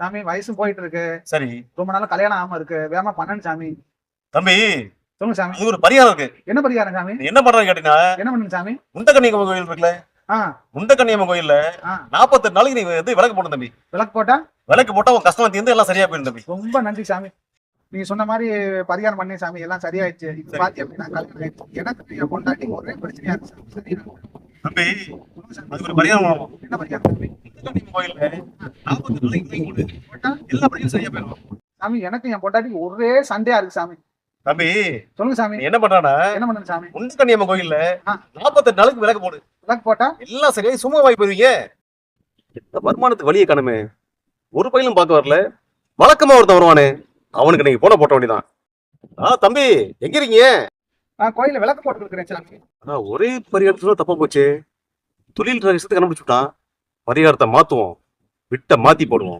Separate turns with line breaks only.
சாமி வயசும் போயிட்டு இருக்கு.
சரி
ரொம்ப நாளா கல்யாணம் ஆகாம இருக்கு. வேகமா பண்ணணும் சாமி.
தம்பி,
சொல்லுங்க சாமி.
அது ஒரு பரிகாரம் இருக்கு.
என்ன பரிகாரம் சாமி?
நீ என்ன பண்றன்னு கேட்டீங்கன்னா,
என்ன பண்ணுங்க சாமி?
முண்டக்கன்னியம்மன் கோயில் இருக்குல்ல,
ஆ
முண்டக்கன்னியம்மன் கோயில்ல
ஆ
48 நாளைக்கு நீ வந்து விளக்கு போடணும் தம்பி.
விளக்கு போட்டா
விளக்கு போட்டா உன் கஷ்டம் தீர்ந்து எல்லாம் சரியா போயிடும் தம்பி.
ரொம்ப நன்றி சாமி. நீங்க சொன்ன மாதிரி பரிகாரம் பண்ணி சாமி எல்லாம் சரியாயிடுச்சு. இப்ப பாத்தி அப்படின்னா கல்யாணம் ஆயிடுச்சு. எனக்கு என் பொண்டாட்டி ஒரே பிரச்சனையா இருக்கு சாமி. சரியா
தம்பி,
சொல்லுங்க சாமி.
அது ஒரு பரிகாரம்.
என்ன பரிகாரம் சாமி?
முண்டக்கன்னியம்மன் கோயில்ல 48 நாளைக்கு விளக்கு போடு. போட்டா எல்லா பிரச்சனையும் சரியா போயிடும்.
சாமி எனக்கு என் பொண்டாட்டிக்கு ஒரே சண்டையா இருக்கு சாமி.
தம்பி,
சொல்லுங்க சாமி.
நீ என்ன பண்றானா,
என்ன பண்ணுங்க சாமி?
முண்டக்கன்னியம்மன் கோயில்ல
ஆ
48 நாளைக்கு விளக்கு போடு.
விளக்கு போட்டா
எல்லாம் சரியாயி சும்மா வாய் போயிருவீங்க. இந்த வருமானத்துக்கு வழியை காணுமே. ஒரு பையலும் பார்க்க வரல. வழக்கமா ஒருத்தன் வருவானே, அவனுக்கு நீங்க போன போட்ட வேண்டியதான். தம்பி, எங்க இருக்கீங்க?
நான் கோயில விளக்கு போட்டு இருக்கிறேன் சாமி.
ஒரே பரிகாரத்துல தப்பா போச்சு. தொழில் ரகசியத்தை கண்டுபிடிச்சுட்டான். பரிகாரத்தை மாத்துவோம், விட்ட மாத்தி போடுவோம்.